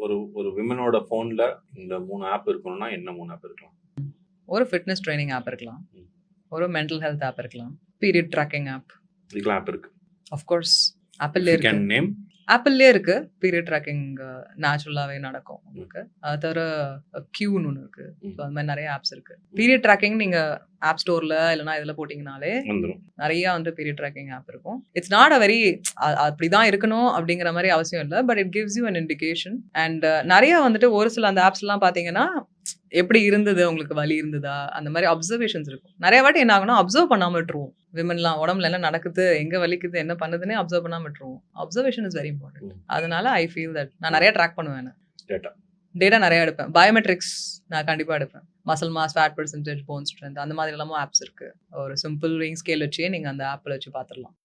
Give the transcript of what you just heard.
ஒரு ஒரு விமனோட ஃபோன்ல இந்த 3 ஆப் இருக்கணும்னா என்ன 3 ஆப் இருக்கலாம்? ஒரு ஃபிட்னஸ் ட்ரெய்னிங் ஆப் இருக்கலாம். ஒரு மென்டல் ஹெல்த் ஆப் இருக்கலாம். Period tracking app. இதுக்கெல்லாம் ஆப் இருக்கு. ஆஃப் கோர்ஸ் If ஆப்பிள்லயே you இருக்கு. can name. ஆப்பிள்லயே இருக்கு. பீரியட் ட்ராக்கிங் நேச்சுரலாவே நடக்கும் உங்களுக்கு. அது தவிர கியூன்னு ஒண்ணு இருக்கு. ஸோ அது மாதிரி நிறைய ஆப்ஸ் இருக்கு. பீரியட் ட்ராக்கிங் நீங்க ஆப் ஸ்டோர்ல இல்லைன்னா இதில் போட்டிங்கனாலே வந்துரும். நிறைய வந்து பீரியட் ட்ராக்கிங் ஆப் இருக்கும். இட்ஸ் நாட் அ வெரி அப்படிதான் இருக்கணும் அப்படிங்கிற மாதிரி அவசியம் இல்லை. But it gives you an indication. And நிறைய வந்துட்டு ஒரு சில அந்த ஆப்ஸ் எல்லாம் பாத்தீங்கன்னா எப்படி இருந்தது, உங்களுக்கு வலி இருந்ததா, அந்த மாதிரி அப்சர்வேஷன்ஸ் இருக்கும். நிறைய வாட்டி என்ன ஆகும்னா அப்சர்வ் பண்ணாம விட்டுருவோம். விமன்லாம் உடம்புல என்ன நடக்குது, எங்க வலிக்குது, என்ன பண்ணுதுன்னே அப்சர்வ் பண்ணாம விட்டுருவோம். Observation is very important. அதனால ஐ ஃபீல் தட் நான் நிறைய ட்ராக் பண்ணுவேன். டேட்டா நிறைய எடுப்பேன். பயோமெட்ரிக்ஸ் நான் கண்டிப்பா எடுப்பேன். Muscle mass, fat percentage, bone strength அந்த மாதிரி எல்லாமும் ஆப்ஸ் இருக்கு. ஒரு சிம்பிள் வெயிங் ஸ்கேல் வச்சே நீங்க அந்த ஆப்ல வச்சு பாத்துடலாம்.